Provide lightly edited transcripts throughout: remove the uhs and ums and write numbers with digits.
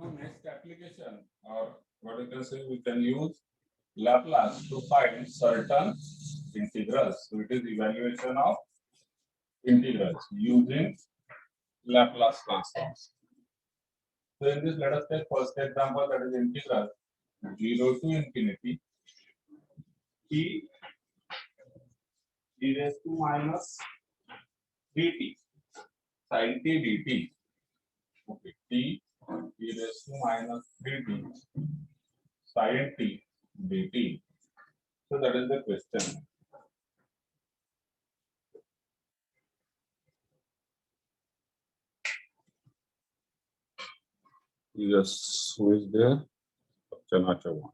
Now next application, or what you can say, we can use Laplace to find certain integrals. So it is evaluation of integrals using Laplace transforms. So in this, let us take first example, that is integral 0 to infinity t e raised to minus dt sin t dt. Okay, t e raised to minus 3t sin t dt. So that is the question. Yes, who is there? Chanacha one.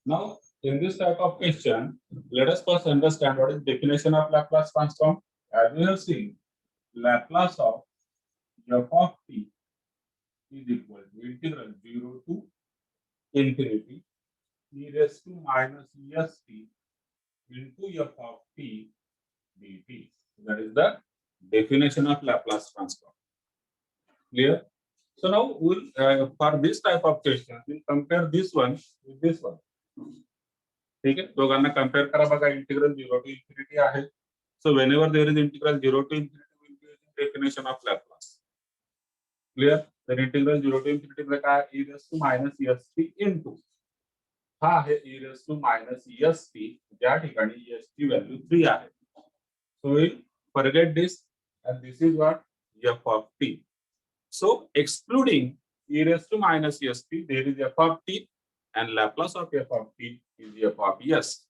Now, in this type of question, let us first understand what is definition of Laplace transform. As we have seen, Laplace of f of t is equal to integral 0 to infinity e raised to minus est into f of t dt. That is the definition of Laplace transform. Clear? So now we'll for this type of question, we'll compare this one with this one. ठीक है, दोघांना compare करा बघा. Integral 0 to infinity आहे. So whenever there is integral 0 to infinity, we'll be using definition of Laplace. Clear? Then integral 0 to infinity म्हणजे काय? e raised to minus est into हा आहे e raised to minus est, ज्या ठिकाणी e ची value 3 आहे. So we'll forget this, and this is what f of t. So excluding e raised to minus est, there is f of t, and Laplace of f of t is f of s.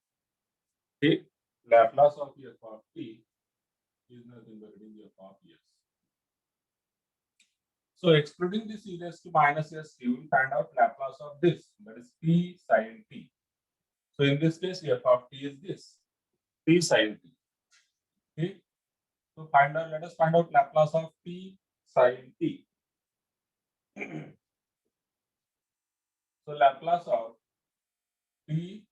Okay? Laplace of f of t is nothing but f of s. So excluding this e raised to minus s, you will find out Laplace of this, that is t sin t. So in this case, f of t is this, t sin t. Okay? So let us find out Laplace of t sin t. So Laplace of t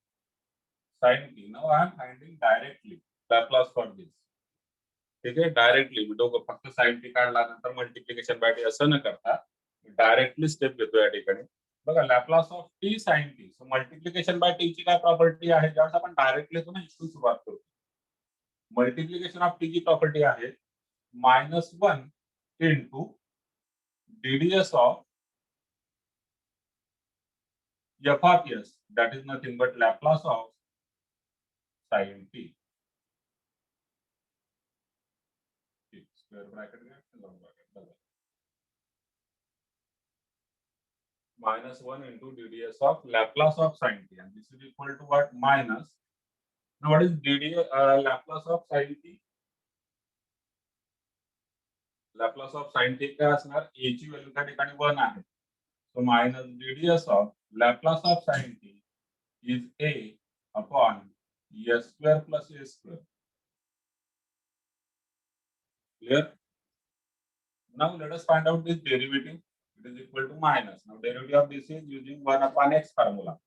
sin t. Now I am finding directly Laplace for this. ठीक आहे, directly मी दोघं फक्त sign T काढला नंतर multiplication by T असं न करता directly step घेतो या ठिकाणी. बघा Laplace of t sine t. So multiplication by t ची काय प्रॉपर्टी आहे, ज्यावेळेस आपण डायरेक्टली तो ना इथून सुरुवात करतो. मल्टिप्लिकेशन ऑफ टी ची प्रॉपर्टी आहे -1 into ddS of f of s, that is nothing but Laplace of sin t. Square bracket long bracket -1 into ddS of Laplace of sin t, and this is equal to what? Minus. Now what is Laplace of sin t? Laplace of sin t काय असणार? a ची value त्या ठिकाणी 1 आहे. So minus ddS of Laplace of sin t is a upon s square plus a square. Clear? Now let us find out this derivative. It is equal to minus. Now derivative of this is using 1 upon x formula.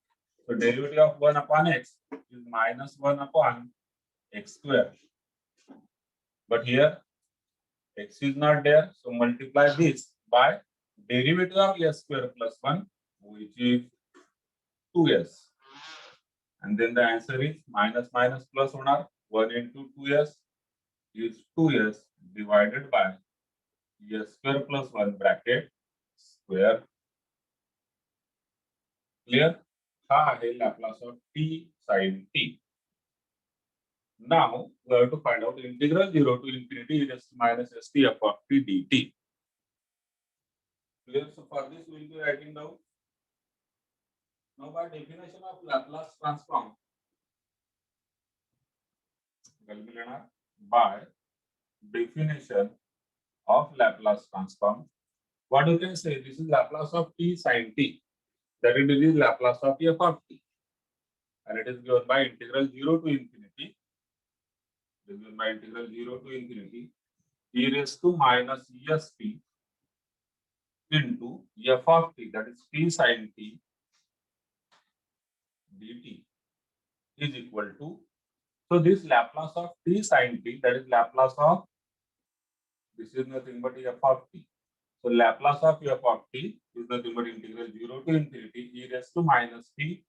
So derivative of 1 upon x is minus 1 upon x square. But here x is not there, so multiply this by derivative of s square plus 1, which is 2s. And then the answer is minus minus plus 1 into 2s is 2s divided by s square plus 1 bracket square. Clear? Ha आहे Laplace of t sin t. Now we have to find out integral 0 to infinity e raised to minus st f of t dt. Clear? So for this we will be writing down. Now by definition of Laplace transform, by definition of Laplace transform, what you can say, this is Laplace of t sin t, that it is Laplace of f of t, and it is given by integral 0 to infinity. It is given by integral 0 to infinity e raised to minus est into f of t, that is t sin t dt. is equal to, so this Laplace of t sin t, that is Laplace of, this is nothing but f of t. So Laplace of f of t is nothing but integral 0 to infinity e raised to minus t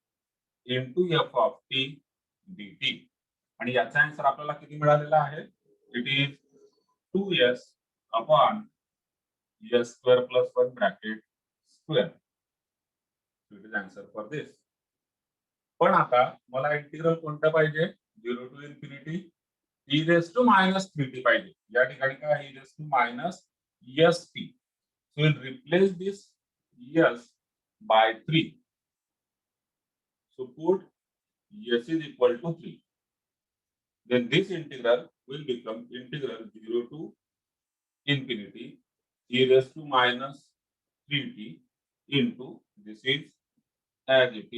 into f of t dt. आणि याचा answer आपल्याला किती मिळालेला आहे? It is 2s upon s square plus 1 bracket square. So it is answer for this. पण आता मला integral कोणतं पाहिजे? 0 to infinity e raised to minus 3t पाहिजे. या ठिकाणी काय e raised to minus st. So we'll replace this s by 3. So put s is equal to 3. Then this integral will become integral 0 to infinity e raised to minus 3t into, this is as it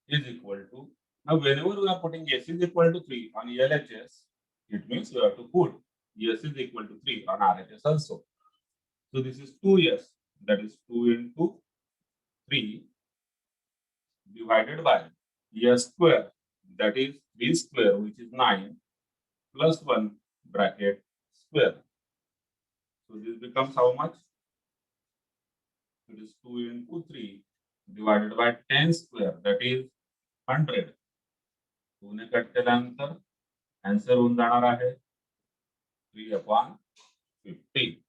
is equal to, now whenever we are putting s is equal to 3 on LHS, it means we have to put s is equal to 3 on RHS also. So this is 2s, that is 2 into 3 divided by s square, that is 3 square, which is 9, plus 1 bracket square. So this becomes how much? It is 2 into 3 divided by 10 square, that is 100. 2 ने cut केल्यानंतर answer होऊन जाणार आहे 3/50.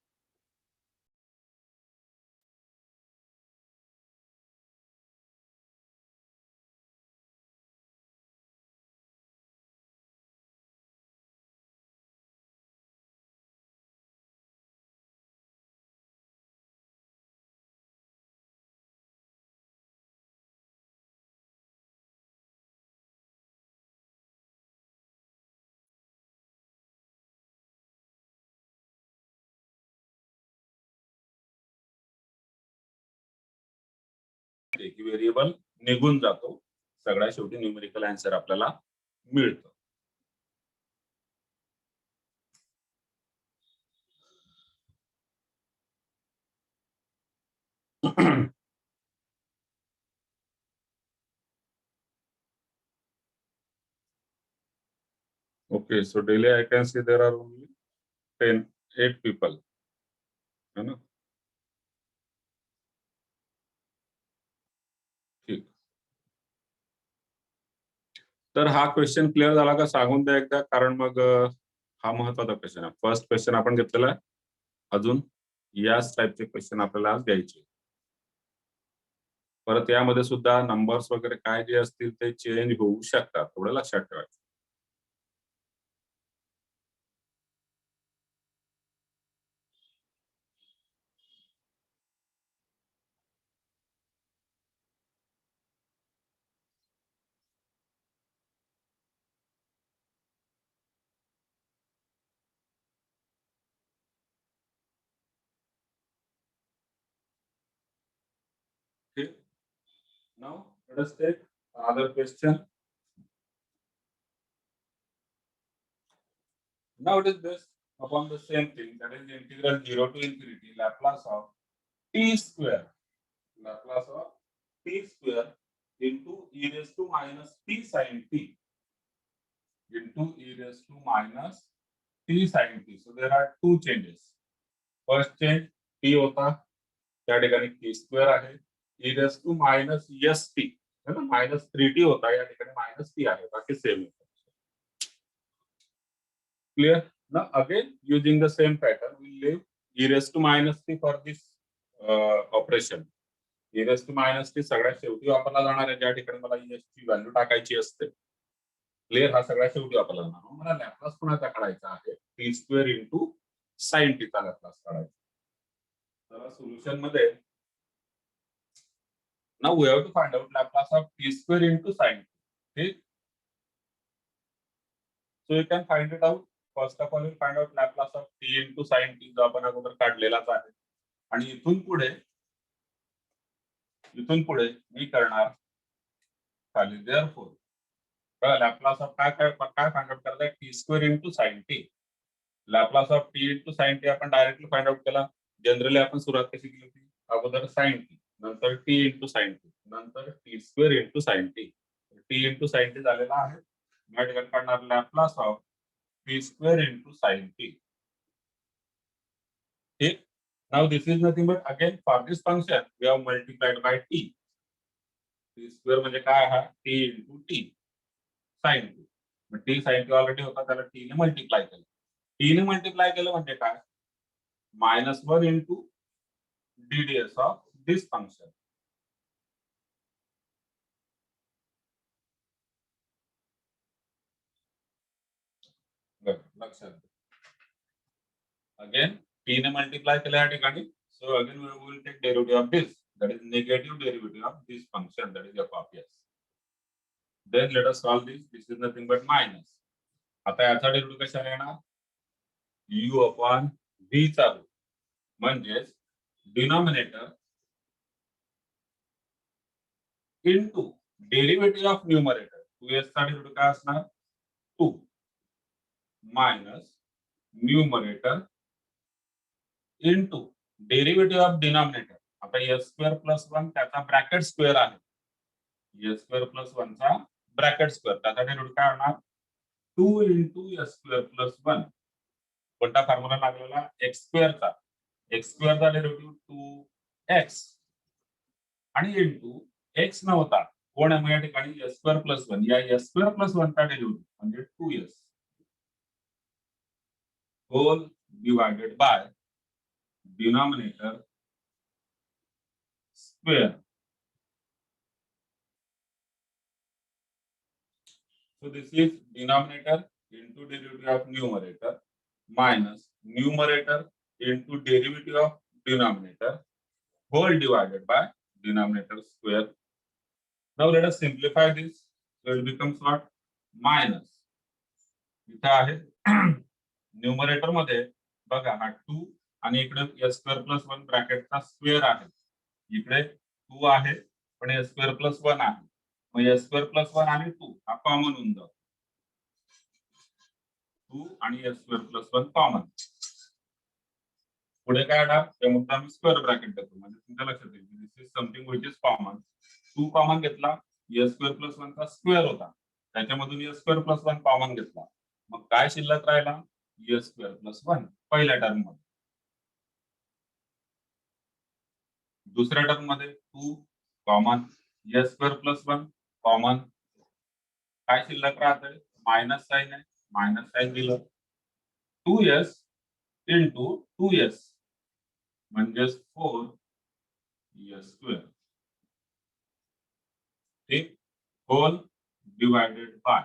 एक variable निघून जातो, सगळ्या शेवटी न्यूमेरिकल आन्सर आपल्याला मिळतो. Okay, so daily I can see there are only 8 people. है ना? ठीक. तर हा क्वेश्चन क्लिअर झाला का सांगून द्या एकदा, कारण मग हा महत्वाचा क्वेश्चन आहे. फर्स्ट क्वेश्चन आपण घेतलेला आहे, अजून याच टाइपचे क्वेश्चन आपल्याला आज द्यायचे. परत यामध्ये सुद्धा नंबर्स वगैरे काय जे असतील ते चेंज होऊ शकतात, थोडं लक्षात ठेवायचं. Okay. Now let us take another question. Now it is based upon the same thing, that is integral 0 to infinity Laplace of t square, Laplace of t square into e raised to minus t sin t into e raised to minus t sin t. So there are two changes. First change t होता, त्या ठिकाणी t square आहे, e raised to minus st है ना, minus 3t होता, या ठिकाणी minus t आहे, बाकी सेम आहे. Clear? Now again using the same pattern, we leave e raised to minus t for this operation. e raised to minus t सगळ्यात शेवटी वापरला जाणार आहे, ज्या ठिकाणी मला e ची व्हॅल्यू टाकायची असते. क्लिअर? हा सगळ्यात शेवटी वापरला जाणार. मला लॅप्लास कोणाचा काढायचा आहे? t square into sin t चा लॅप्लास काढायचा. तर सोल्युशन मध्ये now we have to find out Laplace of t square into sin t. ठीक? So you can find it out. First of all, we'll find out Laplace of t into sin t, जो आपण अगोदर काढलेलाच आहे. आणि इथून पुढे मी करणार खाली therefore Laplace of काय फाइंड आउट करताय? t square into sin t. Laplace of t into sin t आपण डायरेक्टली फाइंड आउट केला. जनरली आपण सुरुवात कशी केली होती? अगोदर sin t, नंतर t into sin t, नंतर t square into sin t. T into sine t झालेला आहे. या ठिकाणी काढणार Laplace of t square into sine t. ठीक. Now this is nothing but again for this function we have multiplied by t. T square म्हणजे काय हा t into t sin t. मग t sin t already होता त्याला t ने multiply केलं. t ने multiply केलं म्हणजे काय -1 into ddS of this function. लक्षात अगेन t ने मल्टिप्लाय केलं या ठिकाणी. So again we will take derivative of this, that is negative derivative of this function, that is f of s. Then let us solve this. This is nothing but minus. आता याचा derivative कशाने येणार u upon v चालू म्हणजेच denominator into derivative of numerator 2s चा derivative काय असणार 2 minus numerator into derivative of denominator. आता s स्क्वेअर प्लस 1 त्याचा ब्रॅकेट स्क्वेअर आहे. s स्क्वेअर प्लस 1 चा ब्रॅकेट स्क्वेअर त्याचा डेरिव्हेटिव्ह काय होणार 2 into s स्क्वेअर प्लस 1. कोणता फॉर्म्युला लागलेला x स्क्वेअरचा. x स्क्वेअरचा डेरिव्हेटिव्ह 2x आणि इंटू x नव्हता कोण आहे या ठिकाणी s स्क्वेअर प्लस 1. या s स्क्वेअर प्लस 1 चा डेरिव्हेटिव्ह म्हणजे 2s whole divided by denominator square. So this is denominator into derivative of numerator minus numerator into derivative of denominator whole divided by denominator square. Now let us simplify this. So it becomes what? Minus. इथे आहे numerator मध्ये बघा हा 2 आणि इकडे s square plus 1 ब्रॅकेटचा square आहे. इकडे 2 आहे पण s स्क्वेअर प्लस 1 आहे. मग s स्क्वेअर प्लस 1 आणि 2 हा कॉमन होऊन जातो. 2 आणि s स्क्वेअर प्लस 1 कॉमन. पुढे काय येणार ते मुद्दा मी स्क्वेअर ब्रॅकेट देतो म्हणजे तुमच्या लक्षात येईल this is something which is common. 2 common घेतला s स्क्वेअर प्लस 1 चा स्क्वेअर होता त्याच्यामधून s स्क्वेअर प्लस 1 कॉमन घेतला. मग काय शिल्लक राहिला s स्क्वेअर प्लस 1 पहिल्या टर्म मध्ये. दुसऱ्या टर्म मध्ये 2 common s square plus 1 common. काय शिल्लक राहते मायनस साइन आहे मायनस साइन दिलं 2s into 2s म्हणजेच 4s स्क्वेअर. ठीक होल डिवाइडेड बाय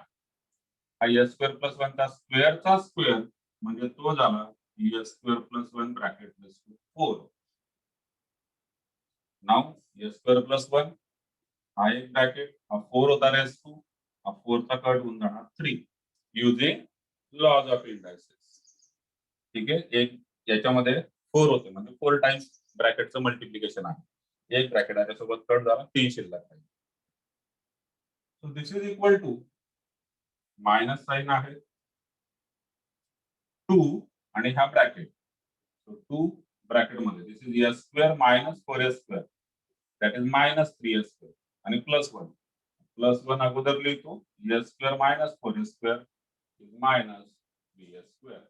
हा s स्क्वेअर प्लस 1 चा स्क्वेअरचा स्क्वेअर म्हणजे तो झाला s square plus 1 bracket plus 4. Now s square plus 1 हा एक ब्रॅकेट हा 4 होता रेस टू हा 4 चा कट होऊन जाणार 3 युजिंग लॉज ऑफ इंडायसेस. ठीक आहे एक याच्यामध्ये 4 होते म्हणजे 4 टाइम्स ब्रॅकेटचं मल्टिप्लिकेशन आहे. एक ब्रॅकेट याच्यासोबत कट झाला 3 शिल्लक आहे. So this is equal to minus sine आहे 2 आणि हा ब्रॅकेट. सो 2 ब्रॅकेट मध्ये this is s square minus 4s square that is minus 3s square आणि प्लस 1. प्लस 1 अगोदर लिहितो s square minus 4s square is minus 3s square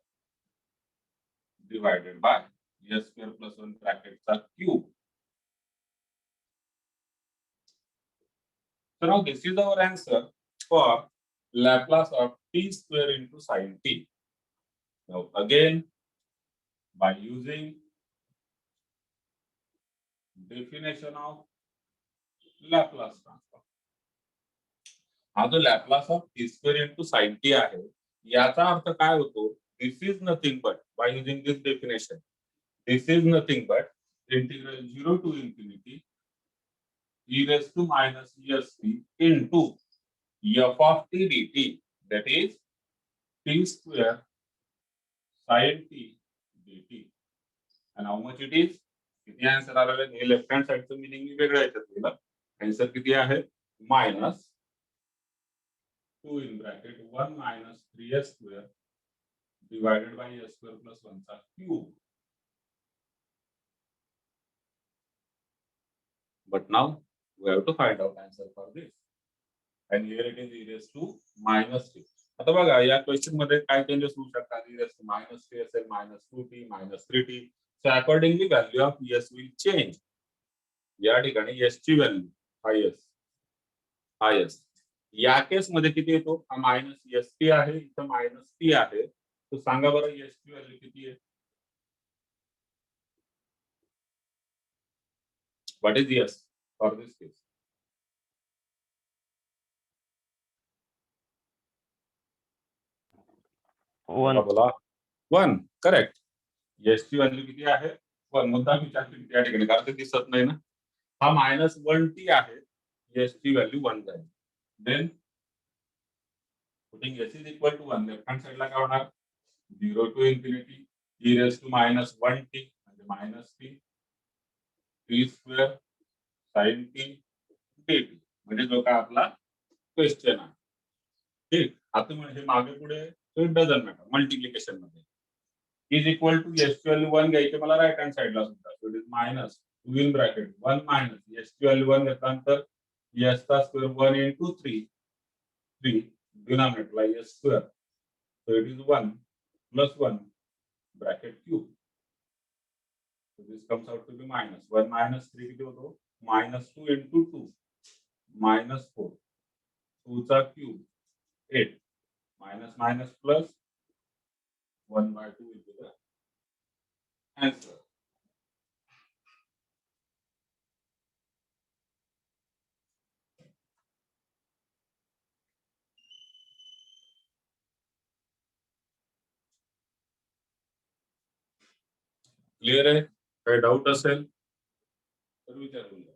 divided by s square plus 1 bracket चा cube. So now this is our answer for Laplace of t square into sin t. Now again by using definition of Laplace transform. हा जो Laplace of t square into sin t आहे याचा अर्थ काय होतो this is nothing but by using this definition this is nothing but integral 0 to infinity e raised to minus est into f of t dt that is t square sin t dt. And how much it is? किती answer आलेला आहे left hand साइडचं meaning मी वेगळं याच्यात दिलं. Answer किती आहे minus 2 in bracket 1 minus 3s square divided by s square plus 1 चा cube. But now we have to find out answer for this. and here it is e raised to minus t. आता बघा या question मध्ये काय changes होऊ शकतात, e raised to minus 3 असेल, minus 2t, minus 3t. So accordingly value of s will change. या ठिकाणी s ची व्हॅल्यू हायस या केस मध्ये किती येतो, हा मायनस एस टी आहे, इथं मायनस टी आहे. तर सांगा बरं एस ची व्हॅल्यू किती आहे? What is S for this case? बोला 1. करेक्ट. एस ची व्हॅल्यू किती आहे? 1. मुद्दा विचार किती या ठिकाणी, कारण ते दिसत नाही ना. हा मायनस 1t आहे, एस ची व्हॅल्यू 1 जाईल. Then putting s is equal to 1, left hand साइडला काय होणार? 0 to infinity e raise to minus 1t म्हणजे minus t t square sine t dt म्हणजे जो काय आपला क्वेश्चन आहे. ठीक. आता म्हणजे मागे पुढे इट डझंट मॅटर. मल्टिप्लिकेशन मध्ये इज इक्वल टू एस ची व्हॅल्यू 1 घ्यायची मला राईट हँड साइडला सुद्धा. So it is minus 2 in bracket 1 minus s ची व्हॅल्यू 1 घेतल्यानंतर एस चा स्क्वेअर 1 इंटू 3 डिनॉमिनेटरला s square. So it is 1 plus 1 bracket cube. So this comes out to be minus 1 minus 3 किती होतो? minus 2 into 2 minus 4. 2 चा cube 8 minus minus plus 1 by 2 will be the answer. Clear आहे? काही doubt असेल तर विचारून घ्या.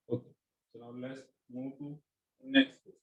Okay. So now let's move to next question.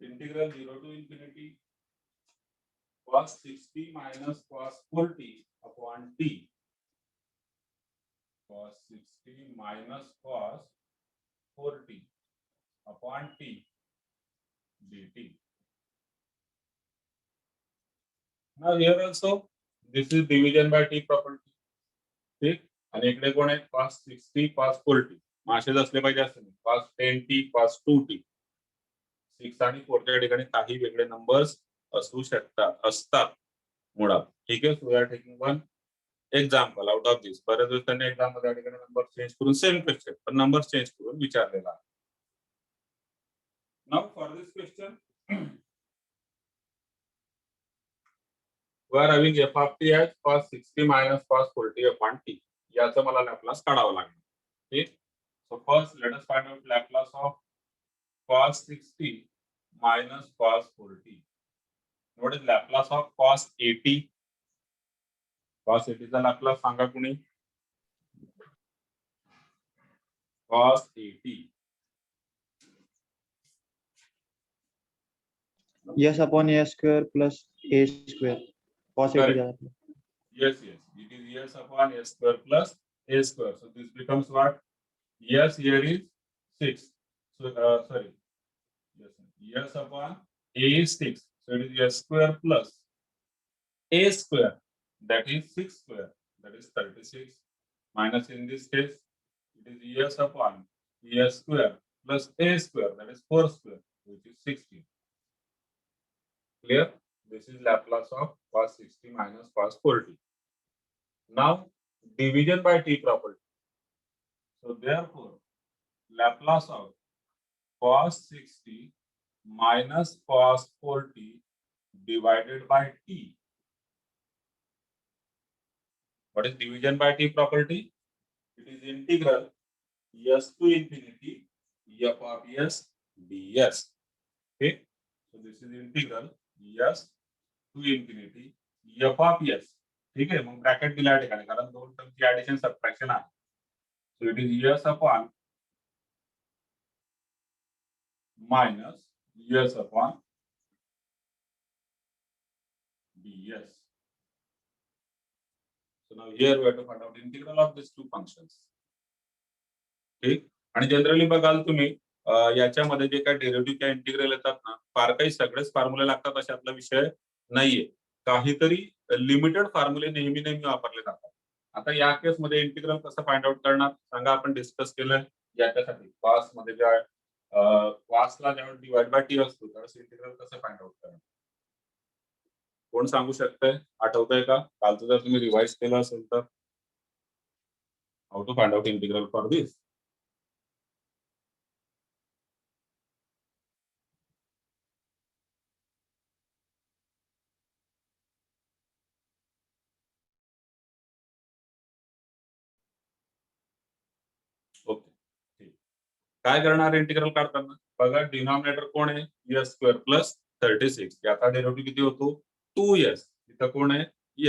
Integral 0 to infinity cos 60 minus cos 4t upon t. Cos 60 minus cos 4t upon t dt. Now here also this is division by t property. ठीक. आणि इकडे कोण आहे? cos 60 cos 4t. असेच असले पाहिजे असं नाही. cos 10t cos 2t. 6 आणि 4 च्या ठिकाणी काही वेगळे नंबर्स असू शकतात असतात मुळात. ठीक आहे. So we are taking one example out of this. बऱ्याच दिवसांनी एक्झाम मध्ये या ठिकाणी नंबर चेंज करून सेम क्वेश्चन पण नंबर चेंज करून विचारलेला आहे. Now for this question we are having f of t as cos 60 minus cos 4t upon t. याचं मला लॅपलास काढावं लागेल. ठीक. So first let us find out Laplace of cos 60 minus cos 4t. What is Laplace of cos 80? Cos 80 चा Laplace सांगा कुणी? cos 80 S upon A square plus A square. Cos 80 Correct. Yes, it is s upon s square plus a square. So this becomes what? Yes, here is 6. So sorry. Yes, s upon a is 6. So it is s square plus a square. That is 6 square. That is 36. Minus in this case, it is s upon s square plus a square. That is 4 square, which is 16. Clear? This is Laplace of cos 60 minus cos 4t. Now, division by t property. So therefore, Laplace of cos 60 minus cos 4t divided by t. What is division by t property? It is integral s to infinity f of s ds. Okay, so this is integral s to infinity f of s. ठीक आहे, मग bracket दिल्या ठिकाणी कारण दोन टर्मची addition subtraction आहे. सो it is s upon minus s upon ds. So now here we have to find out integral of these two functions. ठीक, आणि generally बघाल तुम्ही याच्यामध्ये जे काही डेरिव्हेटिव्ह किंवा इंटिग्रल येतात ना, फार काही सगळेच फॉर्म्युले लागतात अशातला विषय नाहीये. काहीतरी लिमिटेड फॉर्म्युले नेहमी नेहमी वापरले जातात. आता या केस मध्ये इंटिग्रल कसं फाइंड आउट करणार सांगा. आपण डिस्कस केलं याच्यासाठी cos मध्ये ज्या cos ला ज्यावेळेस डिवाइड बाय टी असतो त्यावेळेस इंटिग्रल कसं फाइंड आउट करणार कोण सांगू शकतंय? आठवतंय का? कालचं जर तुम्ही रिवाइज केलं असेल तर how to find out integral for this. Okay, ठीक. काय करणार इंटिग्रल काढताना बघा, डिनॉमिनेटर कोण आहे s स्क्वेअर प्लस 36. याचा डेरिव्हेटिव्ह किती होतो 2s. इथं कोण आहे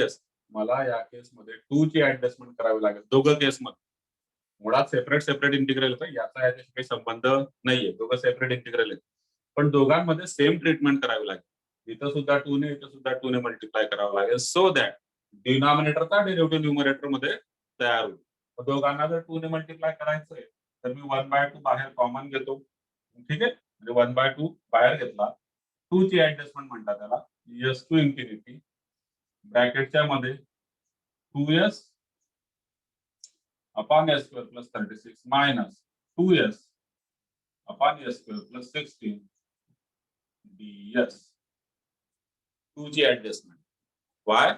s. मला या केस मध्ये 2 ची ऍडजस्टमेंट करावी लागेल दोघं केस मध्ये. मुळात सेपरेट सेपरेट इंटिग्रल येतं, याचा याच्याशी काही संबंध नाहीये, दोघं सेपरेट इंटिग्रल आहेत. पण दोघांमध्ये सेम ट्रीटमेंट करावी लागेल. इथं सुद्धा 2 ने इथं सुद्धा 2 ने मल्टिप्लाय करावं लागेल सो दॅट डिनॉमिनेटरचा डेरिव्हेटिव्ह न्यूमरेटर मध्ये तयार होईल. दोघांना जर 2 ने मल्टिप्लाय करायचंय तर मी 1/2 बाहेर कॉमन घेतो. ठीक आहे, म्हणजे 1/2 बाहेर घेतला. 2 ची ऍडजस्टमेंट म्हणतात त्याला s टू इन्फिनिटी ब्रॅकेटच्या मध्ये 2s upon s square plus 36 minus 2s upon s square plus 16 ds. 2 ची ऍडजस्टमेंट y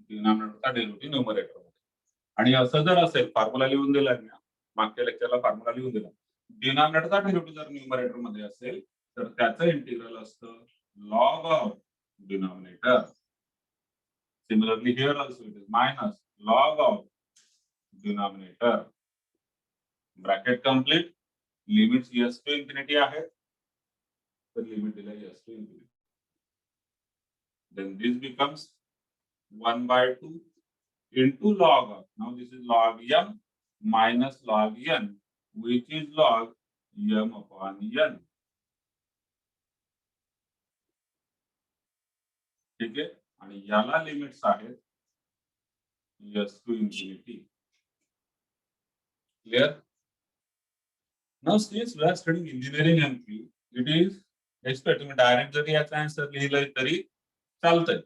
डिनॉमिनेटरचा डेरिव्हेटिव्ह न्यूमरेटर मध्ये. आणि असं जर असेल फॉर्म्युला लिहून दिला मी मागच्या लेक्चरला फॉर्म्युला लिहून दिला. डिनॉमिनेटरचा डेरिव्हेटिव्ह जर न्यूमरेटर मध्ये असेल तर त्याचं इंटिग्रल असतं log of denominator. Similarly here also it is minus log of denominator. Bracket complete. Limits s to infinity आहे तर लिमिट दिला s to infinity. then this becomes 1/2 into log of, now this is log m minus log n which is log m upon n. ठीक आहे, आणि याला limits आहेत s to infinity. Clear? now since we are studying engineering MQ, it is expect तुम्ही direct जरी याचा answer लिहिलं तरी चालतंय.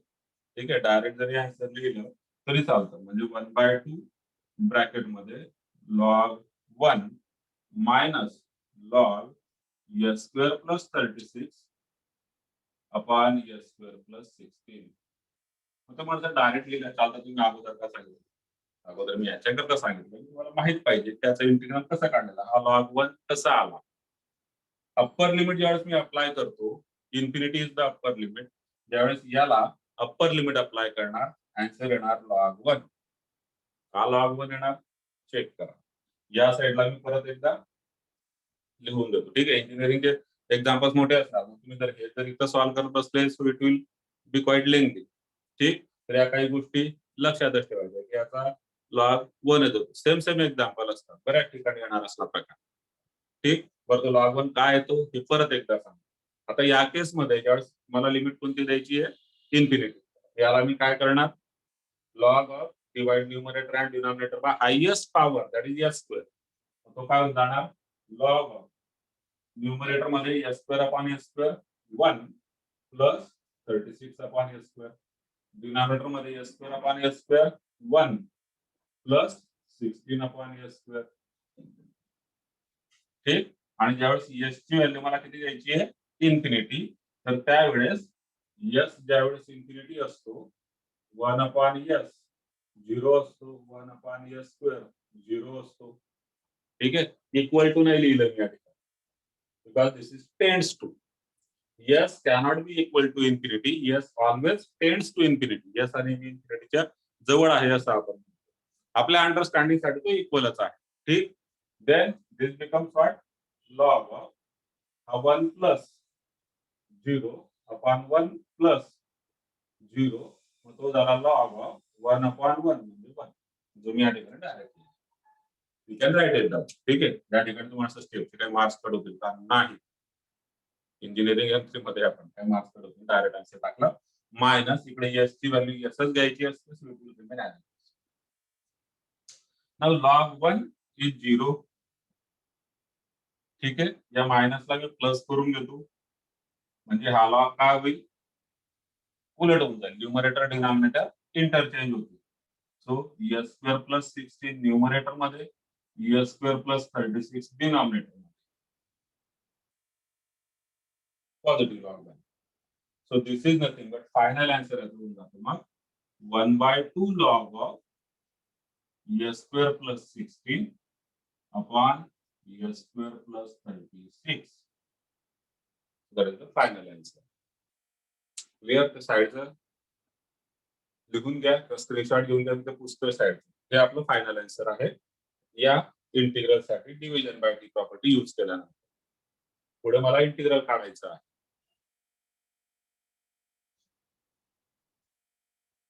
ठीक आहे, डायरेक्ट जरी आन्सर लिहिलं तरी चालतं. म्हणजे 1/2 ब्रॅकेट मध्ये log 1 minus log s square plus 36 upon s square plus 16. आता मला डायरेक्ट लिहिलं चालतं. तुम्ही अगोदर का सांगितलं? अगोदर मी याच्याकरता सांगितलं तुम्हाला माहित पाहिजे त्याचं इंटिग्रल कसं काढलेला. हा log 1 कसा आला. अप्पर लिमिट ज्यावेळेस मी अप्लाय करतो, infinity is the upper limit. ज्यावेळेस याला अप्पर लिमिट अप्लाय करणार आन्सर येणार log 1. का log 1 येणार चेक करा. या साइडला मी परत एकदा लिहून देतो. ठीक आहे, इंजिनिअरिंगचे एक्झाम्पल्स मोठे असतात. तुम्ही जर हे जर इथं सॉल्व्ह करत बसले so it will be quite lengthy. ठीक, तर या काही गोष्टी लक्षातच ठेवायच्या की याचा log 1 येतो. सेम सेम एक्झाम्पल असतात, बऱ्याच ठिकाणी येणार असला प्रकार. ठीक, बरं तो log 1 काय येतो हे परत एकदा सांग. आता या केस मध्ये ज्यावेळेस मला लिमिट कोणती द्यायची आहे इन्फिनिटी, याला मी काय करणार log of divide numerator and denominator by highest power that is s square. तो काय होत जाणार log ऑफ न्यूमरेटर मध्ये s square upon s square 1 plus 36 upon s square. Denominator मध्ये s square upon s square 1 plus 16 upon s square. ठीक, आणि ज्यावेळेस s ची व्हॅल्यू मला किती द्यायची आहे इन्फिनिटी, तर त्यावेळेस s ज्यावेळेस इन्फिनिटी असतो 1 अपॉन s 0 असतो, 1 अपॉन s स्क्वेअर 0 असतो. ठीक आहे, इक्वल टू नाही लिहिलं मी या ठिकाणी because this is tends to. s cannot be equal to infinity. s always tends to infinity. s आणि इन्फिनिटीच्या जवळ आहे असं आपण आपल्या अंडरस्टँडिंग साठी तो इक्वलच आहे. ठीक, then this becomes what log of हा 1 प्लस 0 अपॉन 1 प्लस 0, मग तो झाला लॉग ऑफ 1 अपॉन 1 म्हणजे 1, जो मी या ठिकाणी direct you can write it down. ठीक आहे, या ठिकाणी तुम्हाला स्टेपचे काही मार्क्स कट होतील का? नाही. इंजिनिअरिंग M3 मध्ये आपण काय मार्क्स कट होतील, डायरेक्ट आन्सर टाकला. मायनस इकडे एस ची व्हॅल्यू एसच घ्यायची असते. Now log 1 is 0. ठीक आहे, या मायनसला मी प्लस करून घेतो, म्हणजे हा लॉग काय होईल, उलट होऊन जाईल. न्यूमरेटर डिनॉमिनेटर इंटरचेंज होतील. सो एस स्क्वेअर प्लस 16 न्यूमरेटर मध्ये, एस स्क्वेअर प्लस 36 डिनॉमिनेटर मध्ये. Positive log 1. So this is nothing but final answer as होऊन जातो मग 1/2 log of s square plus 16 upon s square plus 36. That is the final answer. Clear? the sides लिहून घ्या, screenshot घेऊन घ्या, ते पुस्तक side. हे आपलं फायनल आन्सर आहे या इंटिग्रल साठी division by the property use केल्यानंतर. पुढे मला इंटिग्रल काढायचं आहे.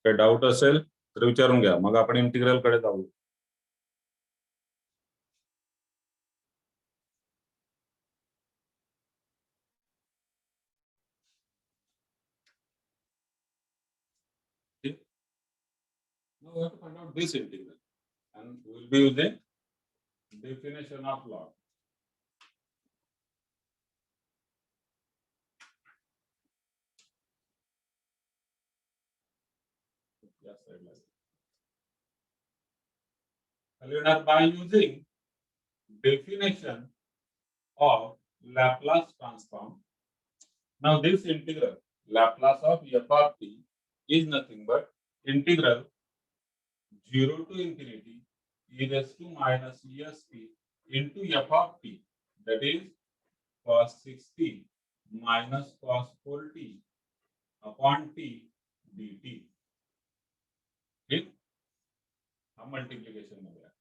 काही डाऊट असेल तर विचारून घ्या, मग आपण इंटिग्रल कडे जाऊ. Now we have to find out this integral, and we will be using definition of log. Yes, by using definition of Laplace transform. Now this integral Laplace of f of t is nothing but integral 0 to infinity e raised to minus est into f of t, that is cos 6t minus cos 4t upon t dt. ठीक, हम multiplication मध्ये आहे.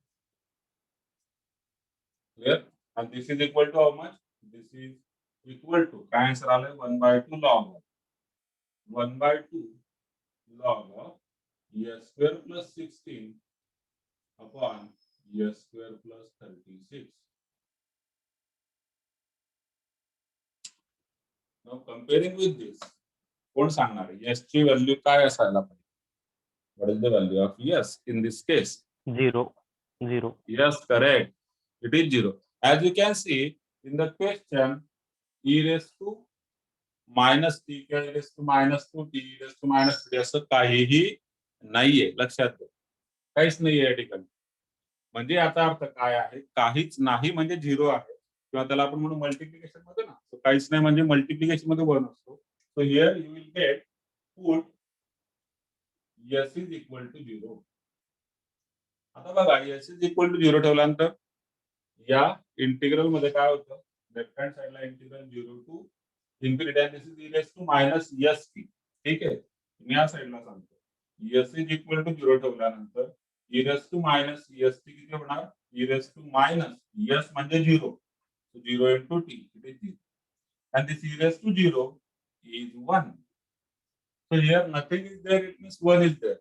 Clear? and this is equal to how much? This is equal to काय answer आले 1/2 log of 1/2 log of s square plus 16 upon s square plus 36. Now comparing with this, कोण सांगणार आहे s ची व्हॅल्यू काय असायला पाहिजे? What is the value of s in this case? 0. Yes, correct. It is 0. As you can see in the question, e raised to minus t किंवा e raised to minus 2t, e raised to minus 3 असं काहीही नाहीये. लक्षात घ्या, काहीच नाहीये या ठिकाणी. म्हणजे याचा अर्थ काय आहे? काहीच नाही म्हणजे 0 आहे, किंवा त्याला आपण म्हणू मल्टिप्लिकेशन मध्ये ना, so काहीच नाही म्हणजे मल्टिप्लिकेशन मध्ये 1 असतो. So here you will get put s is equal to 0. आता बघा s is equal to 0 ठेवल्यानंतर या इंटिग्रल मध्ये काय होतं? लेफ्ट हँड साइडला इंटिग्रल 0 टू इन्फिनिटी आणि this is e raised to minus st. ठीक आहे, मी या साइडला सांगतो s is equal to 0 ठेवल्यानंतर e raised to minus st किती होणार? e raised to minus s म्हणजे 0, so 0 into t, it is 0, and this e raised to 0 is 1. So here nothing is there, it means 1 is there.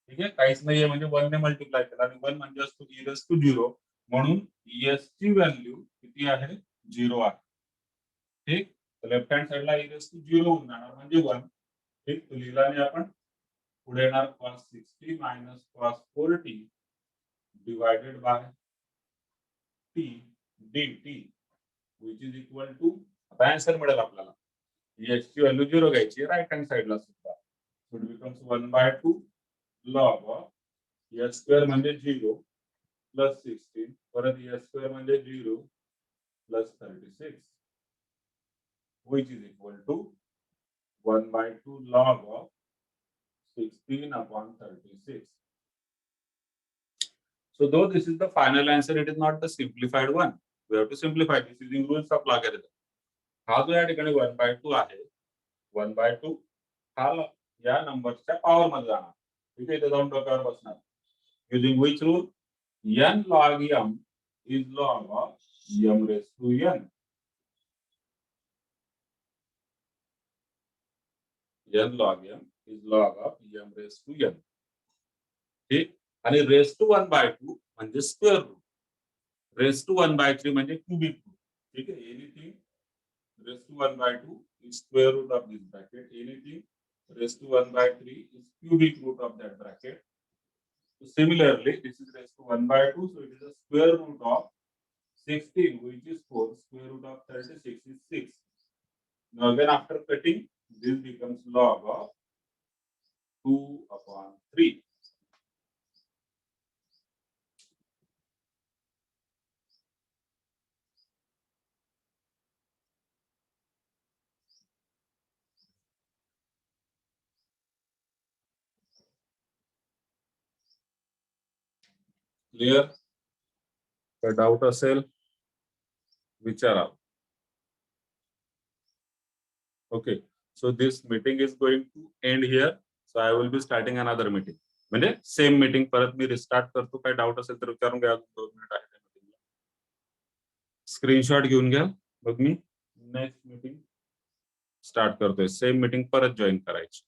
ठीक आहे, काहीच नाहीये म्हणजे 1 ने मल्टिप्लाय केला आणि 1 म्हणजे असतो e raised to 0, म्हणून s ची व्हॅल्यू किती आहे? 0 आहे. ठीक, लेफ्ट हँड साइडला e raised to 0 होऊन जाणार म्हणजे 1. ठीक, तो लिहिला नाही आपण. पुढे येणार cos 60 minus cos 4t divided by t dt, which is equal to, आता आन्सर मिळेल आपल्याला. s ची व्हॅल्यू 0 घ्यायची राईट हँड साइडला सुद्धा. So it becomes 1/2 log of s square म्हणजे 0 plus 16 परत s square म्हणजे 0 plus 36, which is equal to 1/2 log of 16 upon 36. So though this is the final answer, it is not the simplified one. We have to simplify this using rules of logarithm. हा जो या ठिकाणी 1/2 आहे, 1/2 हा या नंबरच्या power मध्ये जाणार. ठीक आहे, इथे जाऊन डोक्यावर बसणार. Using which rule? n log m is log of m raised to n. n log m is log of m raised to n. ठीक. आणि रेस टू 1/2 म्हणजे स्क्वेअर रूट. रेस टू 1/3 म्हणजे क्यूबिक रूट. ठीक आहे. Anything raise to 1/2 is square root of this bracket. Anything raised to 1/3 is cubic root of that bracket. So similarly, this is raised to 1/2, so it is a square root of 16, which is 4. Square root of 36 is 6. Now again, after cutting, this becomes log of 2/3. Clear? काय doubt असेल विचारा. Okay, so this meeting is going to end here. So I will be starting another meeting. म्हणजे same meeting परत मी restart करतो. काय doubt असेल तर विचारून घ्या. 2 मिनिट आहे त्या मीटिंगला. स्क्रीनशॉट घेऊन घ्या. मग मी नेक्स्ट मीटिंग स्टार्ट करतोय. सेम मीटिंग परत जॉईन करायची.